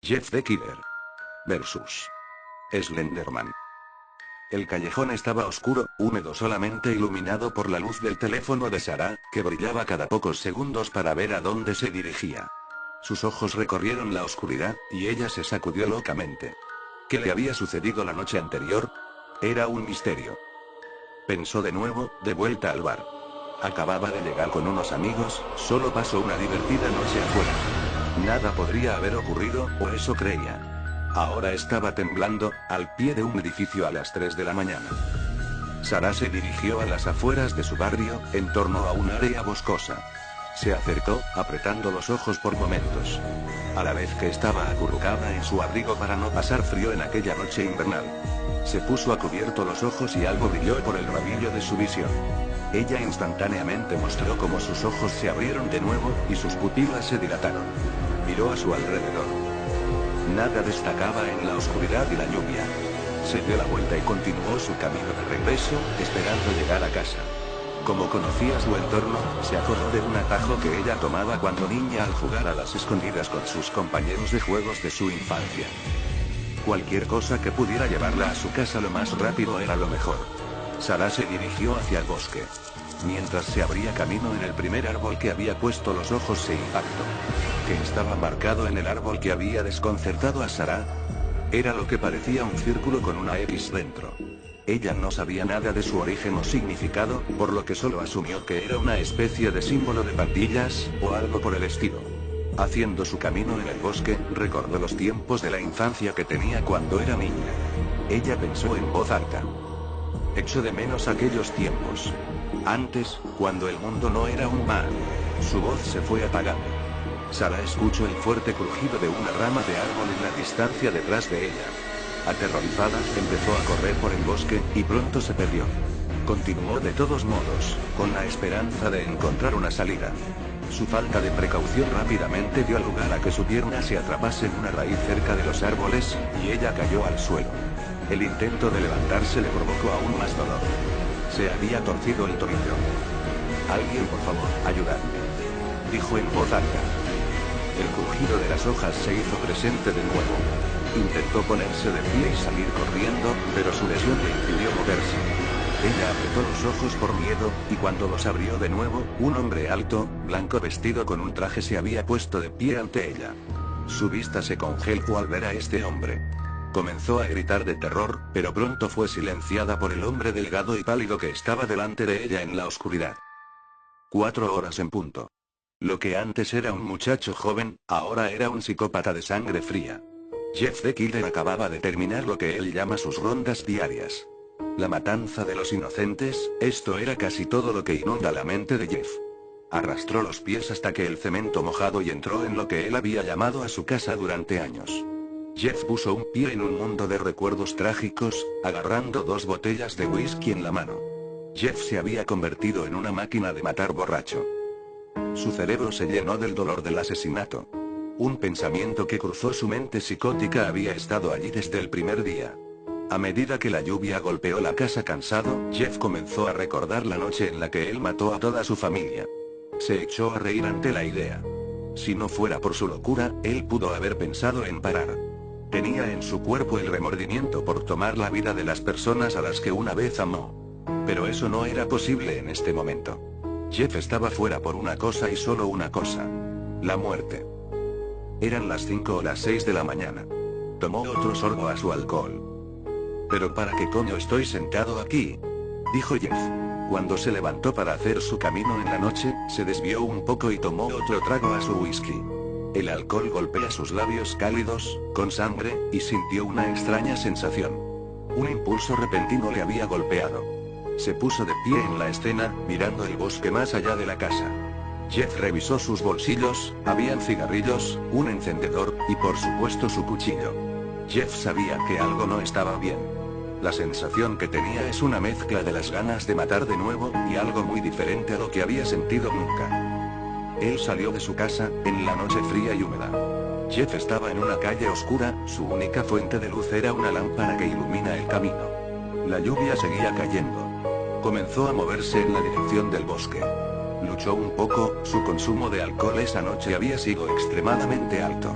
Jeff the Killer versus Slenderman. El callejón estaba oscuro, húmedo, solamente iluminado por la luz del teléfono de Sarah, que brillaba cada pocos segundos para ver a dónde se dirigía. Sus ojos recorrieron la oscuridad, y ella se sacudió locamente. ¿Qué le había sucedido la noche anterior? Era un misterio. Pensó de nuevo, de vuelta al bar. Acababa de llegar con unos amigos, solo pasó una divertida noche afuera. Nada podría haber ocurrido, o eso creía. Ahora estaba temblando, al pie de un edificio a las 3 de la mañana. Sarah se dirigió a las afueras de su barrio, en torno a un área boscosa. Se acercó, apretando los ojos por momentos. A la vez que estaba acurrucada en su abrigo para no pasar frío en aquella noche invernal. Se puso a cubierto los ojos y algo brilló por el rabillo de su visión. Ella instantáneamente mostró cómo sus ojos se abrieron de nuevo, y sus pupilas se dilataron. Miró a su alrededor. Nada destacaba en la oscuridad y la lluvia. Se dio la vuelta y continuó su camino de regreso, esperando llegar a casa. Como conocía su entorno, se acordó de un atajo que ella tomaba cuando niña al jugar a las escondidas con sus compañeros de juegos de su infancia. Cualquier cosa que pudiera llevarla a su casa lo más rápido era lo mejor. Sarah se dirigió hacia el bosque. Mientras se abría camino en el primer árbol que había puesto los ojos se impactó. Que estaba marcado en el árbol que había desconcertado a Sarah. Era lo que parecía un círculo con una X dentro. Ella no sabía nada de su origen o significado, por lo que solo asumió que era una especie de símbolo de pandillas, o algo por el estilo. Haciendo su camino en el bosque, recordó los tiempos de la infancia que tenía cuando era niña. Ella pensó en voz alta. Echo de menos aquellos tiempos. Antes, cuando el mundo no era un mar. Su voz se fue apagando. Sarah escuchó el fuerte crujido de una rama de árbol en la distancia detrás de ella. Aterrorizada, empezó a correr por el bosque, y pronto se perdió. Continuó de todos modos, con la esperanza de encontrar una salida. Su falta de precaución rápidamente dio lugar a que su pierna se atrapase en una raíz cerca de los árboles, y ella cayó al suelo. El intento de levantarse le provocó aún más dolor. Se había torcido el tobillo. «Alguien, por favor, ayudadme», dijo en voz alta. El crujido de las hojas se hizo presente de nuevo. Intentó ponerse de pie y salir corriendo, pero su lesión le impidió moverse. Ella apretó los ojos por miedo, y cuando los abrió de nuevo, un hombre alto, blanco vestido con un traje se había puesto de pie ante ella. Su vista se congeló al ver a este hombre. Comenzó a gritar de terror, pero pronto fue silenciada por el hombre delgado y pálido que estaba delante de ella en la oscuridad. 4 horas en punto. Lo que antes era un muchacho joven, ahora era un psicópata de sangre fría. Jeff the Killer acababa de terminar lo que él llama sus rondas diarias. La matanza de los inocentes, esto era casi todo lo que inunda la mente de Jeff. Arrastró los pies hasta que el cemento mojado y entró en lo que él había llamado a su casa durante años. Jeff puso un pie en un mundo de recuerdos trágicos, agarrando 2 botellas de whisky en la mano. Jeff se había convertido en una máquina de matar borracho. Su cerebro se llenó del dolor del asesinato. Un pensamiento que cruzó su mente psicótica había estado allí desde el primer día. A medida que la lluvia golpeó la casa cansado, Jeff comenzó a recordar la noche en la que él mató a toda su familia. Se echó a reír ante la idea. Si no fuera por su locura, él pudo haber pensado en parar. Tenía en su cuerpo el remordimiento por tomar la vida de las personas a las que una vez amó. Pero eso no era posible en este momento. Jeff estaba fuera por una cosa y solo una cosa. La muerte. Eran las 5 o las 6 de la mañana. Tomó otro sorbo a su alcohol. «¿Pero para qué coño estoy sentado aquí?», dijo Jeff. Cuando se levantó para hacer su camino en la noche, se desvió un poco y tomó otro trago a su whisky. El alcohol golpea sus labios cálidos, con sangre, y sintió una extraña sensación. Un impulso repentino le había golpeado. Se puso de pie en la escena, mirando el bosque más allá de la casa. Jeff revisó sus bolsillos, habían cigarrillos, un encendedor, y por supuesto su cuchillo. Jeff sabía que algo no estaba bien. La sensación que tenía es una mezcla de las ganas de matar de nuevo, y algo muy diferente a lo que había sentido nunca. Él salió de su casa, en la noche fría y húmeda. Jeff estaba en una calle oscura, su única fuente de luz era una lámpara que ilumina el camino. La lluvia seguía cayendo. Comenzó a moverse en la dirección del bosque. Luchó un poco, su consumo de alcohol esa noche había sido extremadamente alto.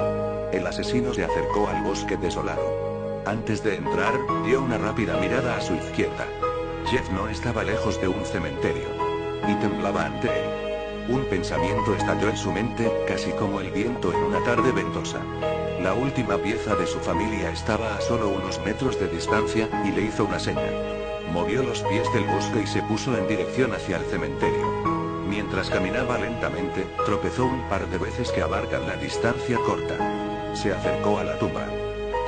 El asesino se acercó al bosque desolado. Antes de entrar, dio una rápida mirada a su izquierda. Jeff no estaba lejos de un cementerio. Y temblaba ante él. Un pensamiento estalló en su mente, casi como el viento en una tarde ventosa. La última pieza de su familia estaba a solo unos metros de distancia, y le hizo una seña. Movió los pies del bosque y se puso en dirección hacia el cementerio. Mientras caminaba lentamente, tropezó un par de veces que abarcan la distancia corta. Se acercó a la tumba.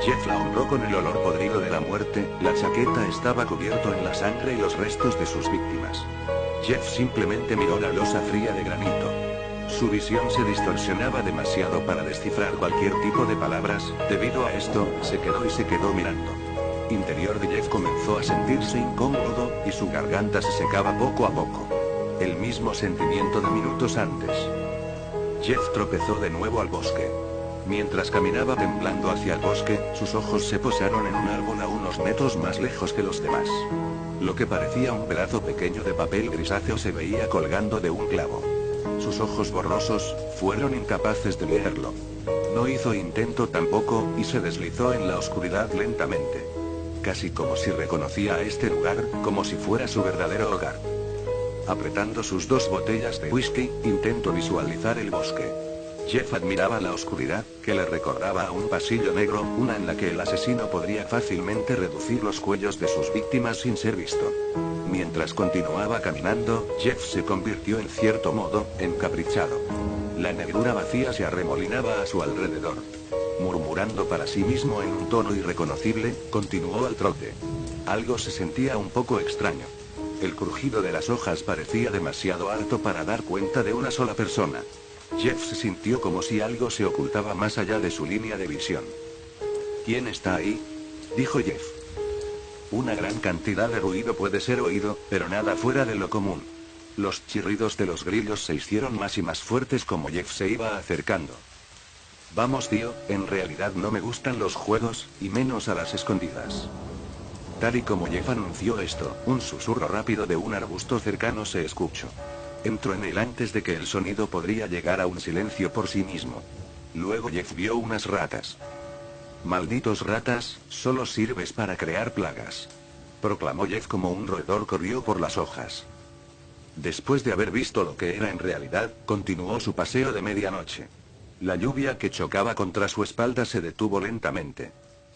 Jeff la honró con el olor podrido de la muerte, la chaqueta estaba cubierto en la sangre y los restos de sus víctimas. Jeff simplemente miró la losa fría de granito. Su visión se distorsionaba demasiado para descifrar cualquier tipo de palabras, debido a esto, se quedó mirando. Interior de Jeff comenzó a sentirse incómodo, y su garganta se secaba poco a poco. El mismo sentimiento de minutos antes. Jeff tropezó de nuevo al bosque. Mientras caminaba temblando hacia el bosque, sus ojos se posaron en un árbol a unos metros más lejos que los demás. Lo que parecía un pedazo pequeño de papel grisáceo se veía colgando de un clavo. Sus ojos borrosos fueron incapaces de leerlo. No hizo intento tampoco, y se deslizó en la oscuridad lentamente. Casi como si reconocía a este lugar, como si fuera su verdadero hogar. Apretando sus dos botellas de whisky, intentó visualizar el bosque. Jeff admiraba la oscuridad, que le recordaba a un pasillo negro, una en la que el asesino podría fácilmente reducir los cuellos de sus víctimas sin ser visto. Mientras continuaba caminando, Jeff se convirtió en cierto modo, encaprichado. La negrura vacía se arremolinaba a su alrededor. Murmurando para sí mismo en un tono irreconocible, continuó al trote. Algo se sentía un poco extraño. El crujido de las hojas parecía demasiado alto para dar cuenta de una sola persona. Jeff se sintió como si algo se ocultaba más allá de su línea de visión. ¿Quién está ahí?, dijo Jeff. Una gran cantidad de ruido puede ser oído, pero nada fuera de lo común. Los chirridos de los grillos se hicieron más y más fuertes como Jeff se iba acercando. Vamos tío, en realidad no me gustan los juegos, y menos a las escondidas. Tal y como Jeff anunció esto, un susurro rápido de un arbusto cercano se escuchó. Entró en él antes de que el sonido podría llegar a un silencio por sí mismo. Luego Jeff vio unas ratas. Malditos ratas, solo sirves para crear plagas, proclamó Jeff como un roedor corrió por las hojas. Después de haber visto lo que era en realidad, continuó su paseo de medianoche. La lluvia que chocaba contra su espalda se detuvo lentamente.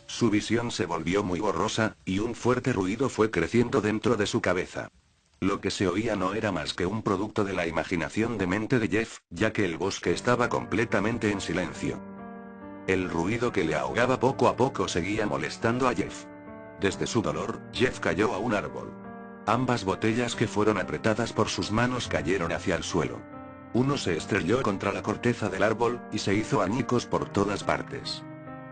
Su visión se volvió muy borrosa, y un fuerte ruido fue creciendo dentro de su cabeza. Lo que se oía no era más que un producto de la imaginación de mente de Jeff, ya que el bosque estaba completamente en silencio. El ruido que le ahogaba poco a poco seguía molestando a Jeff. Desde su dolor, Jeff cayó a un árbol. Ambas botellas que fueron apretadas por sus manos cayeron hacia el suelo. Uno se estrelló contra la corteza del árbol, y se hizo añicos por todas partes.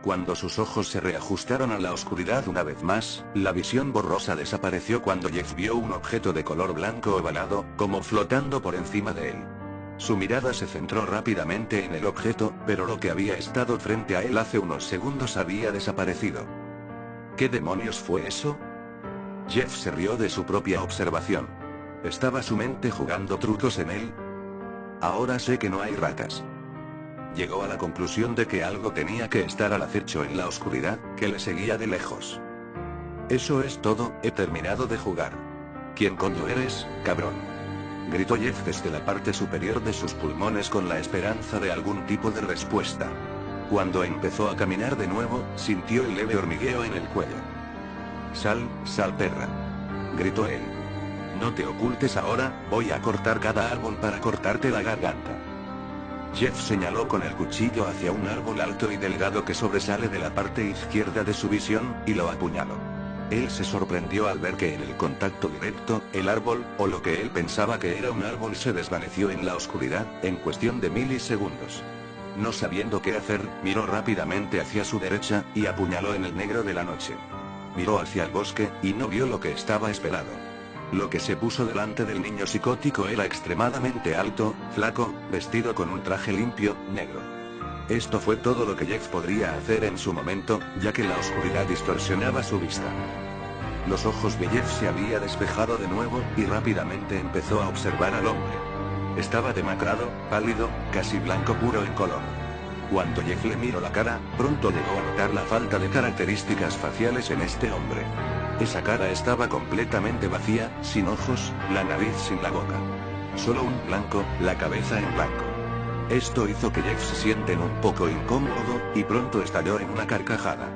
Cuando sus ojos se reajustaron a la oscuridad una vez más, la visión borrosa desapareció cuando Jeff vio un objeto de color blanco ovalado, como flotando por encima de él. Su mirada se centró rápidamente en el objeto, pero lo que había estado frente a él hace unos segundos había desaparecido. ¿Qué demonios fue eso? Jeff se rió de su propia observación. ¿Estaba su mente jugando trucos en él? Ahora sé que no hay ratas. Llegó a la conclusión de que algo tenía que estar al acecho en la oscuridad, que le seguía de lejos. Eso es todo, he terminado de jugar. ¿Quién coño eres, cabrón?, gritó Jeff desde la parte superior de sus pulmones con la esperanza de algún tipo de respuesta. Cuando empezó a caminar de nuevo, sintió el leve hormigueo en el cuello. Sal perra, gritó él. No te ocultes ahora, voy a cortar cada árbol para cortarte la garganta. Jeff señaló con el cuchillo hacia un árbol alto y delgado que sobresale de la parte izquierda de su visión, y lo apuñaló. Él se sorprendió al ver que en el contacto directo, el árbol, o lo que él pensaba que era un árbol, se desvaneció en la oscuridad, en cuestión de milisegundos. No sabiendo qué hacer, miró rápidamente hacia su derecha, y apuñaló en el negro de la noche. Miró hacia el bosque, y no vio lo que estaba esperado. Lo que se puso delante del niño psicótico era extremadamente alto, flaco, vestido con un traje limpio, negro. Esto fue todo lo que Jeff podría hacer en su momento, ya que la oscuridad distorsionaba su vista. Los ojos de Jeff se había despejado de nuevo, y rápidamente empezó a observar al hombre. Estaba demacrado, pálido, casi blanco puro en color. Cuando Jeff le miró la cara, pronto llegó a notar la falta de características faciales en este hombre. Esa cara estaba completamente vacía, sin ojos, la nariz sin la boca. Solo un blanco, la cabeza en blanco. Esto hizo que Jeff se sienten un poco incómodo, y pronto estalló en una carcajada.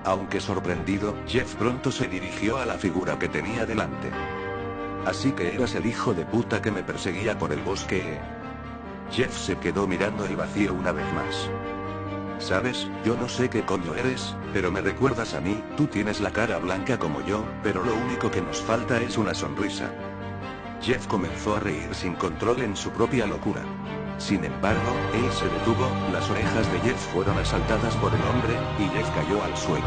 Aunque sorprendido, Jeff pronto se dirigió a la figura que tenía delante. Así que eras el hijo de puta que me perseguía por el bosque. Jeff se quedó mirando el vacío una vez más. Sabes, yo no sé qué coño eres, pero me recuerdas a mí, tú tienes la cara blanca como yo, pero lo único que nos falta es una sonrisa. Jeff comenzó a reír sin control en su propia locura. Sin embargo, él se detuvo, las orejas de Jeff fueron asaltadas por el hombre, y Jeff cayó al suelo.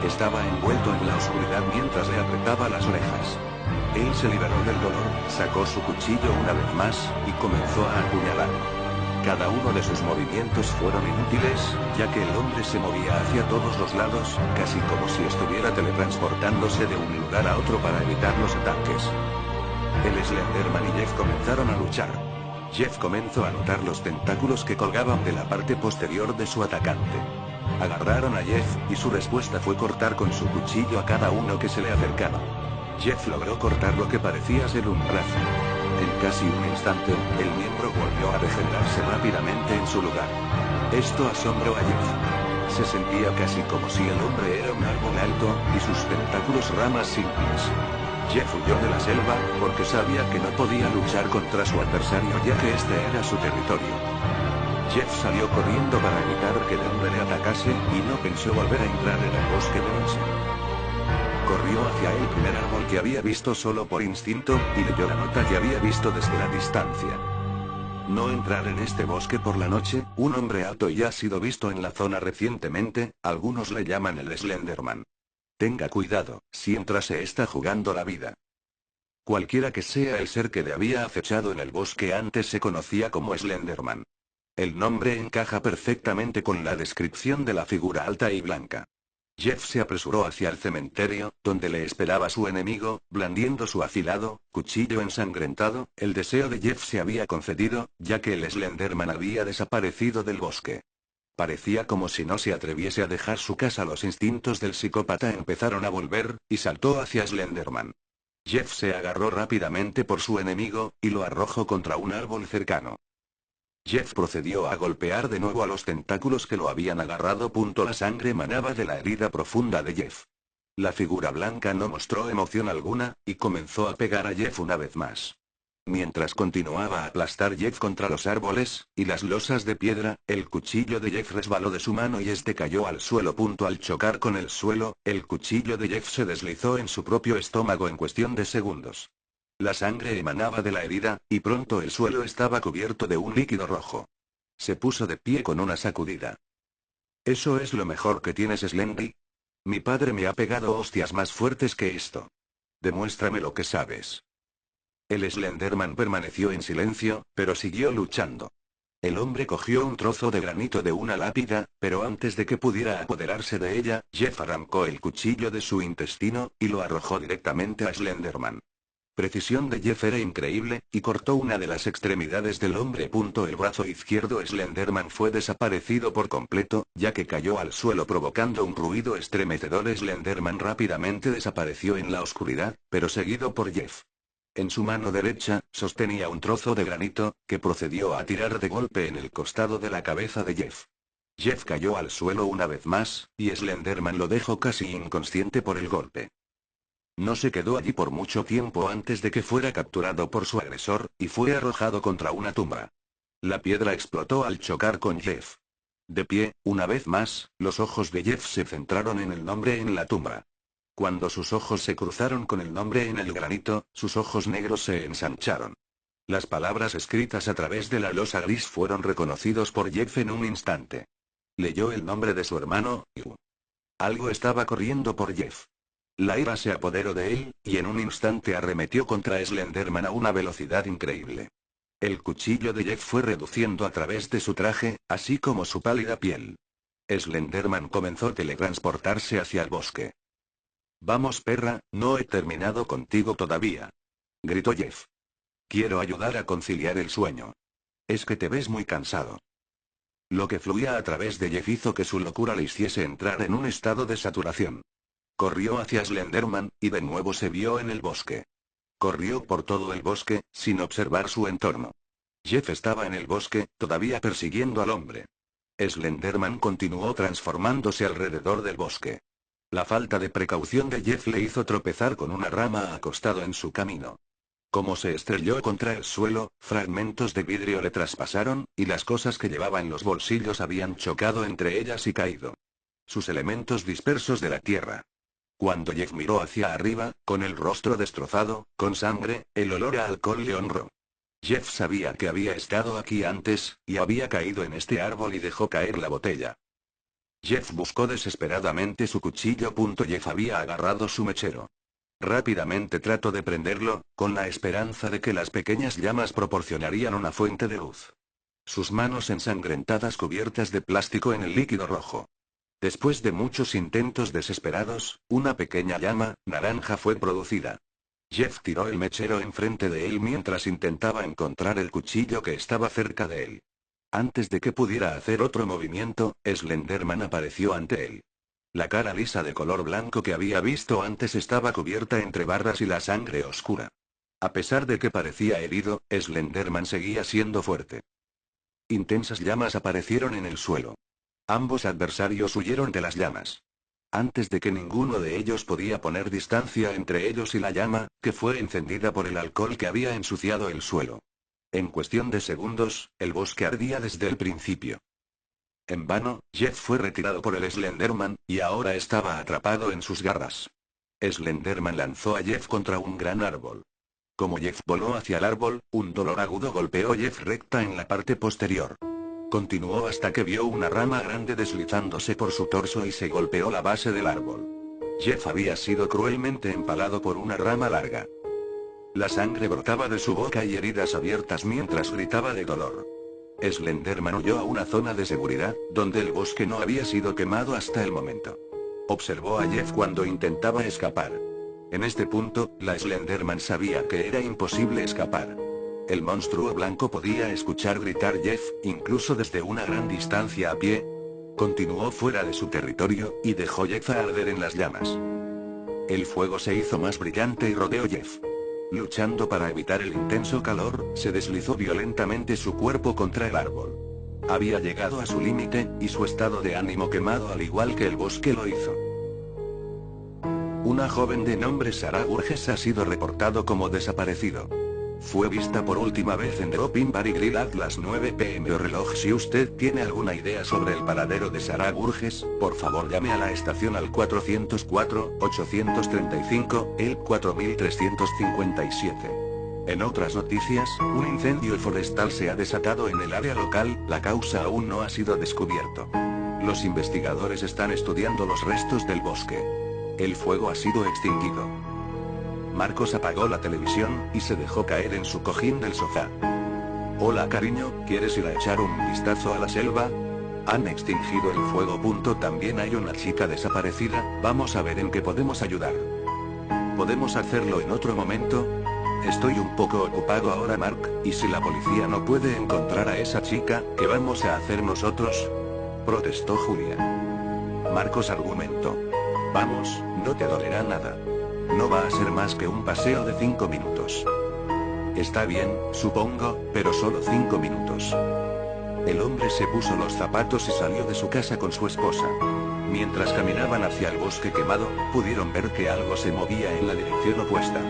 Estaba envuelto en la oscuridad mientras le apretaba las orejas. Él se liberó del dolor, sacó su cuchillo una vez más, y comenzó a apuñalar. Cada uno de sus movimientos fueron inútiles, ya que el hombre se movía hacia todos los lados, casi como si estuviera teletransportándose de un lugar a otro para evitar los ataques. El Slenderman y Jeff comenzaron a luchar. Jeff comenzó a notar los tentáculos que colgaban de la parte posterior de su atacante. Agarraron a Jeff, y su respuesta fue cortar con su cuchillo a cada uno que se le acercaba. Jeff logró cortar lo que parecía ser un brazo. En casi un instante, el miembro volvió a regenerarse rápidamente en su lugar. Esto asombró a Jeff. Se sentía casi como si el hombre era un árbol alto, y sus tentáculos ramas simples. Jeff huyó de la selva, porque sabía que no podía luchar contra su adversario ya que este era su territorio. Jeff salió corriendo para evitar que el hombre le atacase, y no pensó volver a entrar en el bosque de noche. Corrió hacia el primer árbol que había visto solo por instinto, y leyó la nota que había visto desde la distancia. No entrar en este bosque por la noche, un hombre alto ya ha sido visto en la zona recientemente, algunos le llaman el Slenderman. Tenga cuidado, si entra se está jugando la vida. Cualquiera que sea el ser que le había acechado en el bosque antes se conocía como Slenderman. El nombre encaja perfectamente con la descripción de la figura alta y blanca. Jeff se apresuró hacia el cementerio, donde le esperaba su enemigo, blandiendo su afilado cuchillo ensangrentado. El deseo de Jeff se había concedido, ya que el Slenderman había desaparecido del bosque. Parecía como si no se atreviese a dejar su casa. Los instintos del psicópata empezaron a volver, y saltó hacia Slenderman. Jeff se agarró rápidamente por su enemigo, y lo arrojó contra un árbol cercano. Jeff procedió a golpear de nuevo a los tentáculos que lo habían agarrado. La sangre manaba de la herida profunda de Jeff. La figura blanca no mostró emoción alguna, y comenzó a pegar a Jeff una vez más. Mientras continuaba a aplastar Jeff contra los árboles y las losas de piedra, el cuchillo de Jeff resbaló de su mano y este cayó al suelo. Al chocar con el suelo, el cuchillo de Jeff se deslizó en su propio estómago en cuestión de segundos. La sangre emanaba de la herida, y pronto el suelo estaba cubierto de un líquido rojo. Se puso de pie con una sacudida. ¿Eso es lo mejor que tienes, Slendy? Mi padre me ha pegado hostias más fuertes que esto. Demuéstrame lo que sabes. El Slenderman permaneció en silencio, pero siguió luchando. El hombre cogió un trozo de granito de una lápida, pero antes de que pudiera apoderarse de ella, Jeff arrancó el cuchillo de su intestino, y lo arrojó directamente a Slenderman. Precisión de Jeff era increíble, y cortó una de las extremidades del hombre. El brazo izquierdo Slenderman fue desaparecido por completo, ya que cayó al suelo provocando un ruido estremecedor. Slenderman rápidamente desapareció en la oscuridad, pero seguido por Jeff. En su mano derecha, sostenía un trozo de granito, que procedió a tirar de golpe en el costado de la cabeza de Jeff. Jeff cayó al suelo una vez más, y Slenderman lo dejó casi inconsciente por el golpe. No se quedó allí por mucho tiempo antes de que fuera capturado por su agresor, y fue arrojado contra una tumba. La piedra explotó al chocar con Jeff. De pie, una vez más, los ojos de Jeff se centraron en el nombre en la tumba. Cuando sus ojos se cruzaron con el nombre en el granito, sus ojos negros se ensancharon. Las palabras escritas a través de la losa gris fueron reconocidos por Jeff en un instante. Leyó el nombre de su hermano, Yu. Algo estaba corriendo por Jeff. La ira se apoderó de él, y en un instante arremetió contra Slenderman a una velocidad increíble. El cuchillo de Jeff fue reduciendo a través de su traje, así como su pálida piel. Slenderman comenzó a teletransportarse hacia el bosque. Vamos, perra, no he terminado contigo todavía. Gritó Jeff. Quiero ayudar a conciliar el sueño. Es que te ves muy cansado. Lo que fluía a través de Jeff hizo que su locura le hiciese entrar en un estado de saturación. Corrió hacia Slenderman, y de nuevo se vio en el bosque. Corrió por todo el bosque, sin observar su entorno. Jeff estaba en el bosque, todavía persiguiendo al hombre. Slenderman continuó transformándose alrededor del bosque. La falta de precaución de Jeff le hizo tropezar con una rama acostado en su camino. Como se estrelló contra el suelo, fragmentos de vidrio le traspasaron, y las cosas que llevaba en los bolsillos habían chocado entre ellas y caído. Sus elementos dispersos de la tierra. Cuando Jeff miró hacia arriba, con el rostro destrozado, con sangre, el olor a alcohol le honró. Jeff sabía que había estado aquí antes, y había caído en este árbol y dejó caer la botella. Jeff buscó desesperadamente su cuchillo. Jeff había agarrado su mechero. Rápidamente trató de prenderlo, con la esperanza de que las pequeñas llamas proporcionarían una fuente de luz. Sus manos ensangrentadas cubiertas de plástico en el líquido rojo. Después de muchos intentos desesperados, una pequeña llama naranja fue producida. Jeff tiró el mechero enfrente de él mientras intentaba encontrar el cuchillo que estaba cerca de él. Antes de que pudiera hacer otro movimiento, Slenderman apareció ante él. La cara lisa de color blanco que había visto antes estaba cubierta entre barras y la sangre oscura. A pesar de que parecía herido, Slenderman seguía siendo fuerte. Intensas llamas aparecieron en el suelo. Ambos adversarios huyeron de las llamas. Antes de que ninguno de ellos podía poner distancia entre ellos y la llama, que fue encendida por el alcohol que había ensuciado el suelo. En cuestión de segundos, el bosque ardía desde el principio. En vano, Jeff fue retirado por el Slenderman, y ahora estaba atrapado en sus garras. Slenderman lanzó a Jeff contra un gran árbol. Como Jeff voló hacia el árbol, un dolor agudo golpeó a Jeff recta en la parte posterior. Continuó hasta que vio una rama grande deslizándose por su torso y se golpeó la base del árbol. Jeff había sido cruelmente empalado por una rama larga. La sangre brotaba de su boca y heridas abiertas mientras gritaba de dolor. Slenderman huyó a una zona de seguridad, donde el bosque no había sido quemado hasta el momento. Observó a Jeff cuando intentaba escapar. En este punto, la Slenderman sabía que era imposible escapar. El monstruo blanco podía escuchar gritar Jeff, incluso desde una gran distancia a pie. Continuó fuera de su territorio, y dejó Jeff a arder en las llamas. El fuego se hizo más brillante y rodeó Jeff. Luchando para evitar el intenso calor, se deslizó violentamente su cuerpo contra el árbol. Había llegado a su límite, y su estado de ánimo quemado al igual que el bosque lo hizo. Una joven de nombre Sarah Burgess ha sido reportado como desaparecido. Fue vista por última vez en Drop-In Bar y Grill a las 9 p.m. o reloj. Si usted tiene alguna idea sobre el paradero de Sarah Burgess, por favor llame a la estación al 404-835, el 4357. En otras noticias, un incendio forestal se ha desatado en el área local, la causa aún no ha sido descubierto. Los investigadores están estudiando los restos del bosque. El fuego ha sido extinguido. Marcos apagó la televisión, y se dejó caer en su cojín del sofá. Hola cariño, ¿quieres ir a echar un vistazo a la selva? Han extinguido el fuego. También hay una chica desaparecida, vamos a ver en qué podemos ayudar. ¿Podemos hacerlo en otro momento? Estoy un poco ocupado ahora Mark, y si la policía no puede encontrar a esa chica, ¿qué vamos a hacer nosotros? Protestó Julia. Marcos argumentó. Vamos, no te dolerá nada. No va a ser más que un paseo de 5 minutos. Está bien, supongo, pero solo 5 minutos. El hombre se puso los zapatos y salió de su casa con su esposa. Mientras caminaban hacia el bosque quemado, pudieron ver que algo se movía en la dirección opuesta.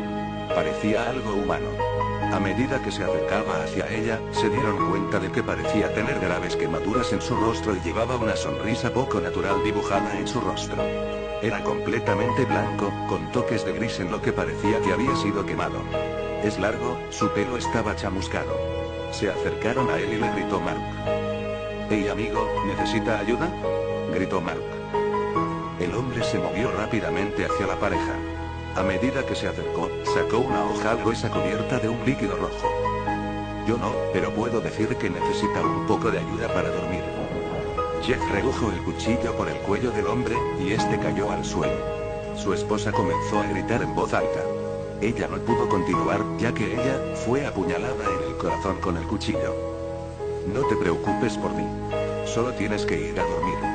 Parecía algo humano. A medida que se acercaba hacia ella, se dieron cuenta de que parecía tener graves quemaduras en su rostro y llevaba una sonrisa poco natural dibujada en su rostro. Era completamente blanco, con toques de gris en lo que parecía que había sido quemado. Es largo, su pelo estaba chamuscado. Se acercaron a él y le gritó Mark. «Hey amigo, ¿necesita ayuda?», gritó Mark. El hombre se movió rápidamente hacia la pareja. A medida que se acercó, sacó una hoja gruesa cubierta de un líquido rojo. «Yo no, pero puedo decir que necesita un poco de ayuda para dormir». Jeff redujo el cuchillo por el cuello del hombre, y este cayó al suelo. Su esposa comenzó a gritar en voz alta. Ella no pudo continuar, ya que ella fue apuñalada en el corazón con el cuchillo. «No te preocupes por mí. Solo tienes que ir a dormir.